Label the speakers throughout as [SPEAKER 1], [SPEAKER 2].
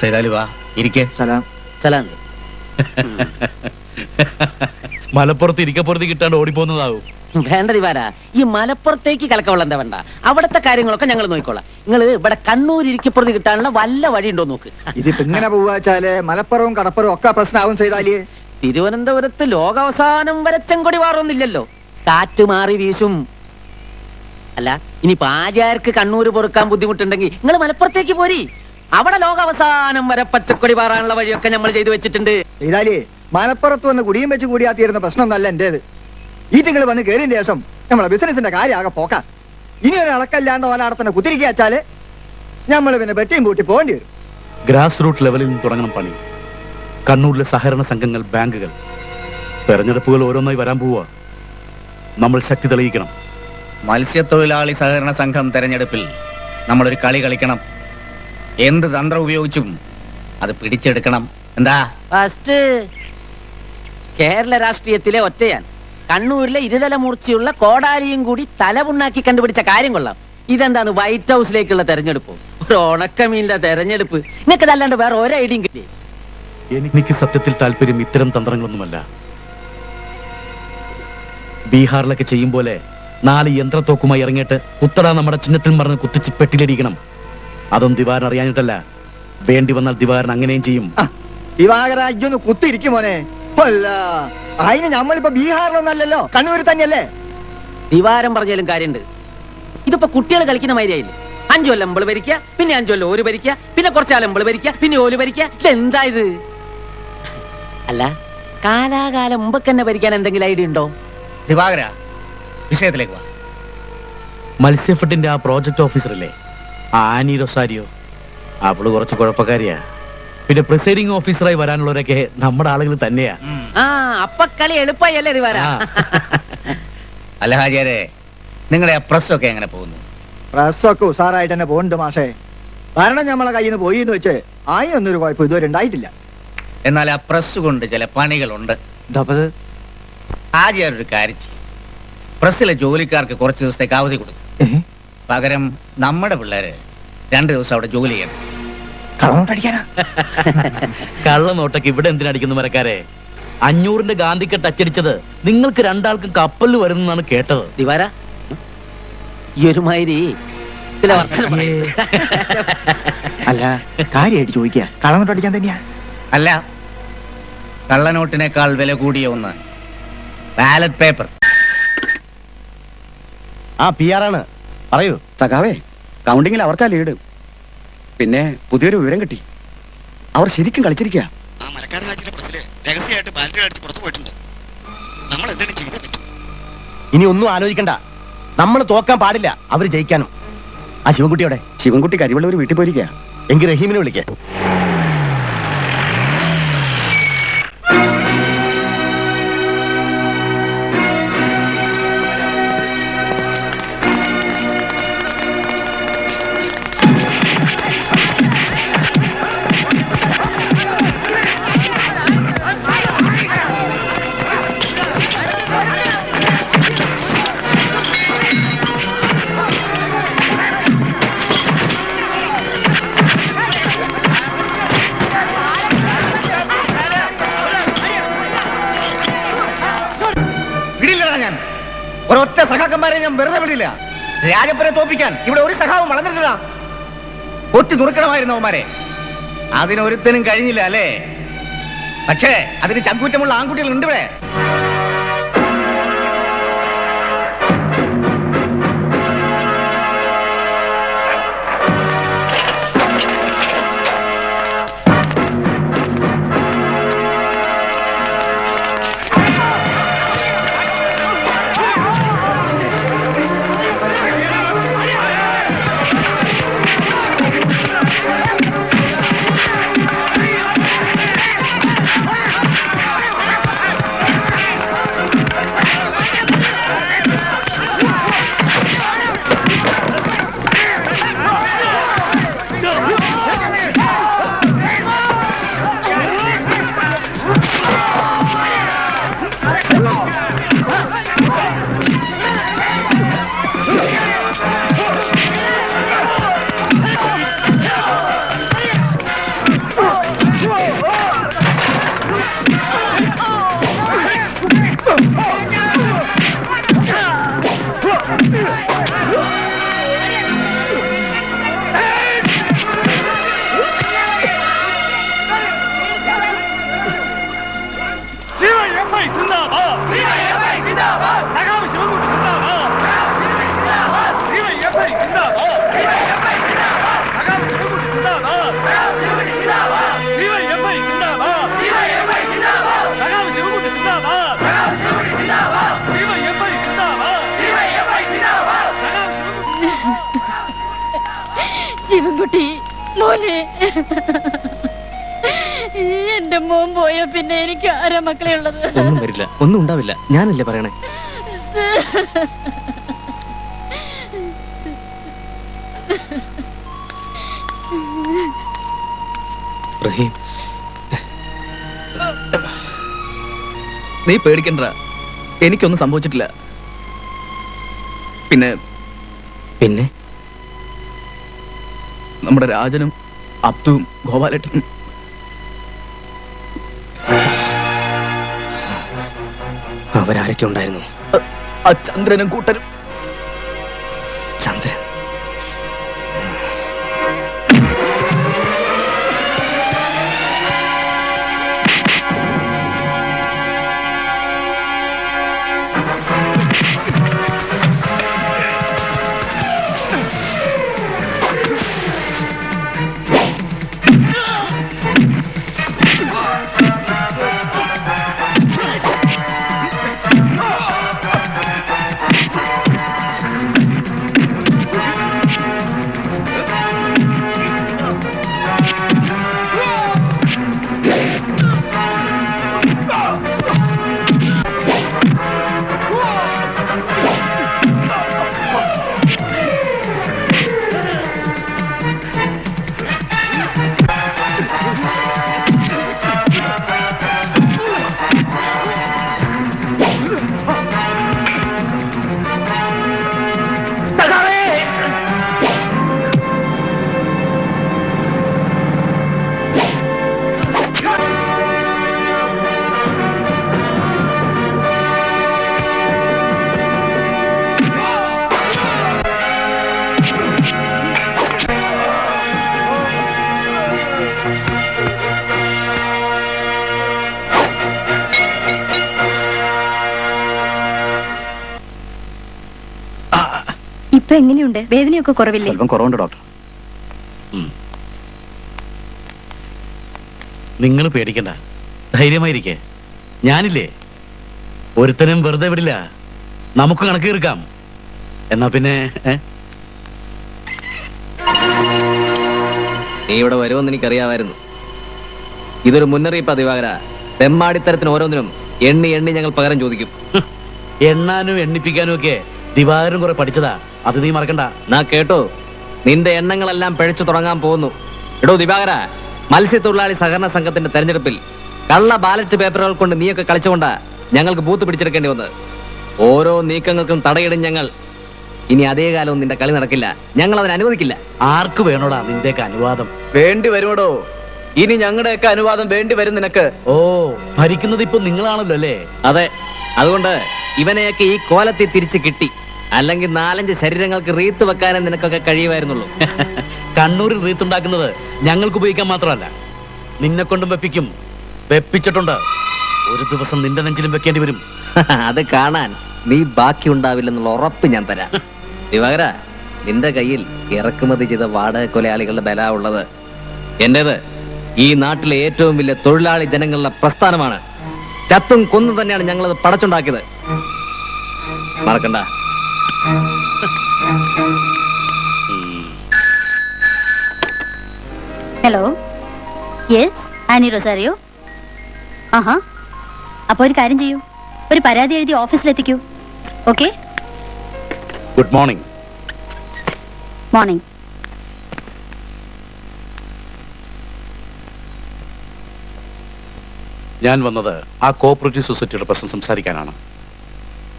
[SPEAKER 1] സൈതാലി വാ ഇരിക്കേ.
[SPEAKER 2] സലാം.
[SPEAKER 3] സലാം.
[SPEAKER 4] മലപ്പുറത്ത് ഇരിക്കപ്പുറത്ത് കിട്ടാണ്ട് ഓടിപ്പോകുന്നതാവും.
[SPEAKER 3] വേണ്ട ദിവാര, ഈ മലപ്പുറത്തേക്ക് കലക്കവെള്ളം എന്താ വേണ്ട, അവിടത്തെ കാര്യങ്ങളൊക്കെ ഞങ്ങൾ നോക്കിക്കോളാം. നിങ്ങൾ ഇവിടെ കണ്ണൂർ ഇരിക്കപ്പുറത്ത് കിട്ടാനുള്ള വല്ല വഴി ഉണ്ടോ നോക്ക്.
[SPEAKER 2] ഇതിപ്പോ ഇങ്ങനെ പോവാച്ചാല് മലപ്പുറവും കടപ്പുറവും ഒക്കെ പ്രശ്നമാവും സൈതാലിയെ.
[SPEAKER 3] തിരുവനന്തപുരത്ത് ലോകാവസാനം വരെ ചെങ്കൊടി വാറൊന്നില്ലല്ലോ, കാറ്റ് മാറി വീശും. അല്ല ഇനിയിപ്പോ ആചാര്യർക്ക് കണ്ണൂര് പൊറുക്കാൻ ബുദ്ധിമുട്ടുണ്ടെങ്കിൽ നിങ്ങൾ മലപ്പുറത്തേക്ക് പോരി, അവിടെ ലോകാവസാനം വരെ പച്ചക്കൊടി പാറാനുള്ള വഴിയൊക്കെ നമ്മൾ ചെയ്തു വെച്ചിട്ടുണ്ട്.
[SPEAKER 2] സൈതാലിയെ, മലപ്പുറത്ത് വന്ന് കുടിയും വെച്ച് കൂടിയാത്തിയിരുന്ന പ്രശ്നമൊന്നല്ല എന്റേത്. ഈ തിങ്കൾ വന്ന് കയറിയതിന്റെ ശേഷം നമ്മളെ ബിസിനസിന്റെ കാര്യം ആകെ പോക്കാം. ഇനി ഒരു അളക്കല്ലാണ്ട് ഓലാടത്തന്നെ കുത്തിരിക്കുക വെച്ചാല് നമ്മൾ പിന്നെ വെട്ടിയും കൂട്ടി പോകേണ്ടി വരും.
[SPEAKER 4] ഗ്രാസ് റൂട്ട് ലെവലിൽ നിന്ന് തുടങ്ങണം പണി. കണ്ണൂരിലെ സഹകരണ സംഘങ്ങൾ, ബാങ്കുകൾ, തെരഞ്ഞെടുപ്പുകൾ ഓരോന്നായി വരാൻ പോവുക. നമ്മൾ ശക്തി തെളിയിക്കണം.
[SPEAKER 1] മത്സ്യത്തൊഴിലാളി സഹകരണ സംഘം തെരഞ്ഞെടുപ്പിൽ നമ്മളൊരു കളി കളിക്കണം. എന്ത് തന്ത്രം ഉപയോഗിച്ചും അത് പിടിച്ചെടുക്കണം. എന്താ?
[SPEAKER 3] ഫസ്റ്റ് കേരള രാഷ്ട്രീയത്തിലെ ഒറ്റയാൻ, കണ്ണൂരിലെ ഇരുതല മൂർച്ചയുള്ള കോടാലിയും കൂടി തലപുണ്ണാക്കി കണ്ടുപിടിച്ച കാര്യം കൊള്ളാം. ഇതെന്താണ് വൈറ്റ് ഹൗസിലേക്കുള്ള തെരഞ്ഞെടുപ്പ്, ഒരു ഉണക്കമീനിന്റെ തെരഞ്ഞെടുപ്പ്? നിങ്ങൾക്ക് അതല്ലാണ്ട് വേറെ ഒരു ഐഡിയയും കിട്ടി?
[SPEAKER 4] എനിക്ക് സത്യത്തിൽ താല്പര്യം ഇത്തരം തന്ത്രങ്ങളൊന്നുമല്ല. ബീഹാറിലൊക്കെ ചെയ്യും പോലെ 4 യന്ത്രത്തോക്കുമായി ഇറങ്ങിയിട്ട് കുത്തട നമ്മുടെ ചിഹ്നത്തിൽ മറന്ന് കുത്തിച്ച് പെട്ടിലടിക്കണം. അതൊന്നും ദിവാരൻ അറിയാനിട്ടല്ല. വേണ്ടി വന്നാൽ ദിവാരൻ അങ്ങനെയും ചെയ്യും.
[SPEAKER 2] ദിവാകരാജ്യൊന്ന് കുത്തിരിക്കും മോനെ. അല്ല, അതിന് നമ്മളിപ്പോ ബീഹാറിലൊന്നല്ലല്ലോ, കണ്ണൂരിൽ തന്നെയല്ലേ.
[SPEAKER 3] ദിവാരം പറഞ്ഞാലും കാര്യമുണ്ട്. ഇതിപ്പോ കുട്ടികൾ കളിക്കുന്ന മാതിരിയായില്ലേ? 5 കൊല്ലം എമ്പള് ഭരിക്കുക, പിന്നെ 5 കൊല്ലം ഓര് ഭരിക്കുക, പിന്നെ കുറച്ചാൽ എമ്പള് ഭരിക്കുക, പിന്നെ ഓല് ഭരിക്കുക. ഇതെന്താ ഇത്? അല്ല, കാലാകാലം മുമ്പൊക്കെ തന്നെ ഭരിക്കാൻ എന്തെങ്കിലും ഐഡിയ ഉണ്ടോ?
[SPEAKER 1] ദിവാകര, വിഷയത്തിലേക്ക് വാ.
[SPEAKER 4] മത്സ്യഫെഡിന്റെ ആ പ്രോജക്ട് ഓഫീസറല്ലേ ആനി റൊസാരിയോ? അവള് കുറച്ച് കുഴപ്പക്കാരിയാ. പിന്നെ പ്രിസൈഡിംഗ് ഓഫീസറായി വരാനുള്ളവരൊക്കെ നമ്മുടെ ആളുകൾ തന്നെയാ.
[SPEAKER 3] അപ്പൊ കളി എളുപ്പമായി അല്ലേ ദിവാര?
[SPEAKER 1] അല്ല ഹാജിയാരെ, നിങ്ങളുടെ ആ പ്രസ്സൊക്കെ എങ്ങനെ പോകുന്നു?
[SPEAKER 2] പ്രസ്സൊക്കെ ഉസാറായിട്ട് തന്നെ പോകുന്നുണ്ട് മാഷേ. ഭരണം നമ്മളെ കയ്യിൽ നിന്ന് പോയി എന്ന് വെച്ച് ആയൊന്നൊരു കുഴപ്പം ഇതുവരെ ഉണ്ടായിട്ടില്ല.
[SPEAKER 1] എന്നാൽ ആ പ്രസ് കൊണ്ട് ചില പണികളുണ്ട്. ഹാജിയാരൊരു കാര്യം ചെയ്യും, പ്രസ്സിലെ ജോലിക്കാർക്ക് കുറച്ച് ദിവസത്തേക്ക് അവധി കൊടുക്കും. പകരം നമ്മുടെ പിള്ളേര് 2 ദിവസം അവിടെ ജോലി ചെയ്യണം.
[SPEAKER 4] കള്ളനോട്ടൊക്കെ ഇവിടെ എന്തിനടിക്കുന്നു മരക്കാരെ? 500ന്റെ ഗാന്ധിക്കെട്ട് അച്ചടിച്ചത് നിങ്ങൾക്ക് 2 കപ്പലിൽ വരുന്നെന്നാണ് കേട്ടത്.
[SPEAKER 3] ദിവാര, ഈ ഒരുമാതിരി
[SPEAKER 2] അല്ല, കാര്യമായിട്ട് ചോദിക്കുക, കള്ളനോട്ട് അടിക്കാൻ തന്നെയാ?
[SPEAKER 1] അല്ല, കള്ളനോട്ടിനേക്കാൾ വില കൂടിയ ഒന്ന് ബാലറ്റ് പേപ്പർ.
[SPEAKER 5] ആ PR ആണ്, പറയൂ.
[SPEAKER 6] സഖാവേ, കൗണ്ടിങ്ങിൽ അവർക്കാ ലീഡ്. പിന്നെ പുതിയൊരു വിവരം കിട്ടി, അവർ ശരിക്കും കളിച്ചിരിക്കുക.
[SPEAKER 7] ആ മലക്കാർ ഹാജിയുടെ പ്രസില് രഹസ്യമായിട്ട് ബാലറ്റ് അടിച്ച് പുറത്തു പോയിട്ടുണ്ട്. നമ്മൾ എന്തെങ്കിലും ചെയ്തേ പറ്റും.
[SPEAKER 5] ഇനി ഒന്നും ആലോചിക്കണ്ട, നമ്മൾ തോക്കാൻ പാടില്ല, അവര് ജയിക്കാനും. ആ ശിവൻകുട്ടിയോടെ?
[SPEAKER 6] ശിവൻകുട്ടി കരിവള്ളൂർ വീട്ടിൽ പോയിരിക്കുക.
[SPEAKER 5] എങ്കിൽ റഹീമിനെ വിളിക്കേ.
[SPEAKER 1] ഒരൊറ്റ സഖാക്കന്മാരെ ഞാൻ വെറുതെ വിടില്ല. രാജപ്പനെ തോപ്പിക്കാൻ ഇവിടെ ഒരു സഖാവും വളർന്നിട്ടില്ല. ഒത്തി നുറുക്കണമായിരുന്നു അവന്മാരെ. അതിനൊരുത്തനും കഴിഞ്ഞില്ല അല്ലേ? പക്ഷേ അതിന് ചങ്കൂറ്റമുള്ള ആൺകുട്ടികൾ ഉണ്ട് ഇവിടെ.
[SPEAKER 8] രാമൻകുട്ടി മോനെ, എന്റെ മോൻ പോയ പിന്നെ എനിക്ക് ആരാ മക്കളെ ഉള്ളത്?
[SPEAKER 6] ഒന്നും വരില്ല, ഒന്നും ഉണ്ടാവില്ല. ഞാനല്ലേ പറയണേ. റഹീം, നീ പേടിക്കണ്ട, എനിക്കൊന്നും സംഭവിച്ചിട്ടില്ല. പിന്നെ പിന്നെ നമ്മുടെ രാജനും അബ്ദുവും ഗോപാലേട്ടനും അവരാരൊക്കെ ഉണ്ടായിരുന്നു? ആ ചന്ദ്രനും കൂട്ടരും. ചന്ദ്രൻ
[SPEAKER 8] ഇപ്പൊ എങ്ങനെയുണ്ട്? വേദനയൊക്കെ കുറവില്ലേ?
[SPEAKER 6] സ്വല്പം കുറവുണ്ട് ഡോക്ടർ.
[SPEAKER 4] നിങ്ങൾ പേടിക്കണ്ട, ധൈര്യമായിരിക്കേ. ഞാനില്ലേ, ഒരുത്തനും വെറുതെ വിടില്ല. നമുക്ക് കണക്ക് തീർക്കാം. എന്നാ പിന്നെ
[SPEAKER 9] നീ ഇവിടെ വരുമെന്ന് എനിക്കറിയാമായിരുന്നു. ഇതൊരു മുന്നറിയിപ്പ് ദിവാകര. തെമ്മാടിത്തരത്തിന് ഓരോന്നിനും എണ്ണി എണ്ണി ഞങ്ങൾ പകരം ചോദിക്കും.
[SPEAKER 4] എണ്ണാനും എണ്ണിപ്പിക്കാനും ഒക്കെ ദിവാകരൻ കുറെ പഠിച്ചതാ, അത് നീ മറക്കണ്ട.
[SPEAKER 9] നാ കേട്ടോ, നിന്റെ എണ്ണങ്ങളെല്ലാം പിഴച്ചു തുടങ്ങാൻ പോകുന്നു. എടോ ദിവാകര, മത്സ്യത്തൊഴിലാളി സഹകരണ സംഘത്തിന്റെ തെരഞ്ഞെടുപ്പിൽ കള്ള ബാലറ്റ് പേപ്പറുകൾ കൊണ്ട് നീയൊക്കെ കളിച്ചുകൊണ്ടാ ഞങ്ങൾക്ക് ബൂത്ത് പിടിച്ചെടുക്കേണ്ടി വന്നത്. ഓരോ നീക്കങ്ങൾക്കും തടയിടും ഞങ്ങൾ. ഇനി അതേ കാലവും നിന്റെ കളി നടക്കില്ല. ഞങ്ങൾ അതിന് അനുവദിക്കില്ല.
[SPEAKER 4] ആർക്ക് വേണോടാ നിന്റെയൊക്കെ അനുവാദം?
[SPEAKER 9] വേണ്ടി വരുമോടോ? ഇനി ഞങ്ങളുടെയൊക്കെ അനുവാദം വേണ്ടി വരും നിനക്ക്.
[SPEAKER 4] ഓ, ഭരിക്കുന്നത് ഇപ്പൊ നിങ്ങളാണല്ലോ അല്ലേ?
[SPEAKER 9] അതെ, അതുകൊണ്ട് ഇവനെയൊക്കെ ഈ കോലത്തിൽ തിരിച്ചു കിട്ടി. അല്ലെങ്കിൽ 4-5 ശരീരങ്ങൾക്ക് റീത്ത് വെക്കാനേ നിനക്കൊക്കെ കഴിയുമായിരുന്നുള്ളൂ.
[SPEAKER 4] കണ്ണൂരിൽ റീത്തുണ്ടാക്കുന്നത് ഞങ്ങൾക്ക് ഉപയോഗിക്കാൻ മാത്രമല്ല, നിന്നെ കൊണ്ടും വെപ്പിക്കും. വെപ്പിച്ചിട്ടുണ്ട്. ഒരു ദിവസം നിന്റെ നെഞ്ചിലും വെക്കേണ്ടി വരും.
[SPEAKER 9] അത് കാണാൻ നീ ബാക്കി ഉണ്ടാവില്ലെന്നുള്ള ഉറപ്പ് ഞാൻ തരാം. ദിവാകര, നിന്റെ കയ്യിൽ ഇറക്കുമതി ചെയ്ത വാടക കൊലയാളികളുടെ ബല ഉള്ളത്. എന്റേത് ഈ നാട്ടിലെ ഏറ്റവും വലിയ തൊഴിലാളി ജനങ്ങളുടെ പ്രസ്ഥാനമാണ്. ചത്തും കൊന്നും തന്നെയാണ് ഞങ്ങളത് പടച്ചുണ്ടാക്കിയത്. മറക്കണ്ട.
[SPEAKER 8] Hello, yes, Annie Rosario. ആഹാ, അപ്പൊ ഒരു കാര്യം ചെയ്യൂ, ഒരു പരാതി എഴുതി ഓഫീസിലെത്തിക്കൂ. Okay,
[SPEAKER 4] good morning.
[SPEAKER 8] മോർണിംഗ്.
[SPEAKER 4] ഞാൻ വന്നത് ആ കോഓപ്പറേറ്റീവ് സൊസൈറ്റിയുടെ പ്രശ്നം സംസാരിക്കാനാണ്.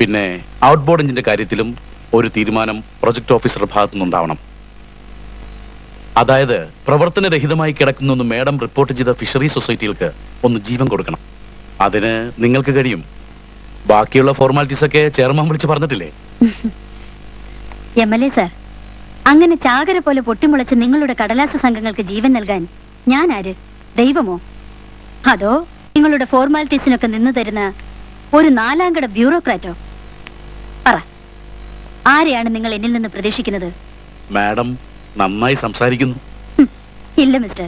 [SPEAKER 4] പിന്നെ ഔട്ട് ബോർഡ് എഞ്ചിന്റെ കാര്യത്തിലും ഒരു തീരുമാനം പ്രൊജക്ട് ഓഫീസറുടെ ഭാഗത്തു നിന്നുണ്ടാവണം. അതായത് പ്രവർത്തനരഹിതമായി കിടക്കുന്ന മേഡം റിപ്പോർട്ട് ചെയ്ത ഫിഷറി സൊസൈറ്റികൾക്ക് ഒന്ന് ജീവൻ കൊടുക്കണം. അതിന് നിങ്ങൾക്ക് കഴിയും. ബാക്കിയുള്ള ഫോർമാലിറ്റീസ് ഒക്കെ ചെയർമാൻ വിളിച്ച് പറഞ്ഞിട്ടില്ലേ?
[SPEAKER 8] MLA സാർ, അങ്ങനെ ചാകര പോലെ പൊട്ടിമുളച്ച് നിങ്ങളുടെ കടലാസ സംഘങ്ങൾക്ക് ജീവൻ നൽകാൻ ഞാൻ ആര്? ദൈവമോ? അതോ നിങ്ങളുടെ ഫോർമാലിറ്റീസിനൊക്കെ നിന്ന് തരുന്ന ഒരു 4-അംഗ ബ്യൂറോക്രാറ്റോ? പറ, ആരെയാണ് നിങ്ങൾ എന്നിൽ നിന്ന് പ്രതീക്ഷിക്കുന്നത്?
[SPEAKER 4] മാഡം നന്നായി സംസാരിക്കുന്നു.
[SPEAKER 8] ഇല്ല മിസ്റ്റർ,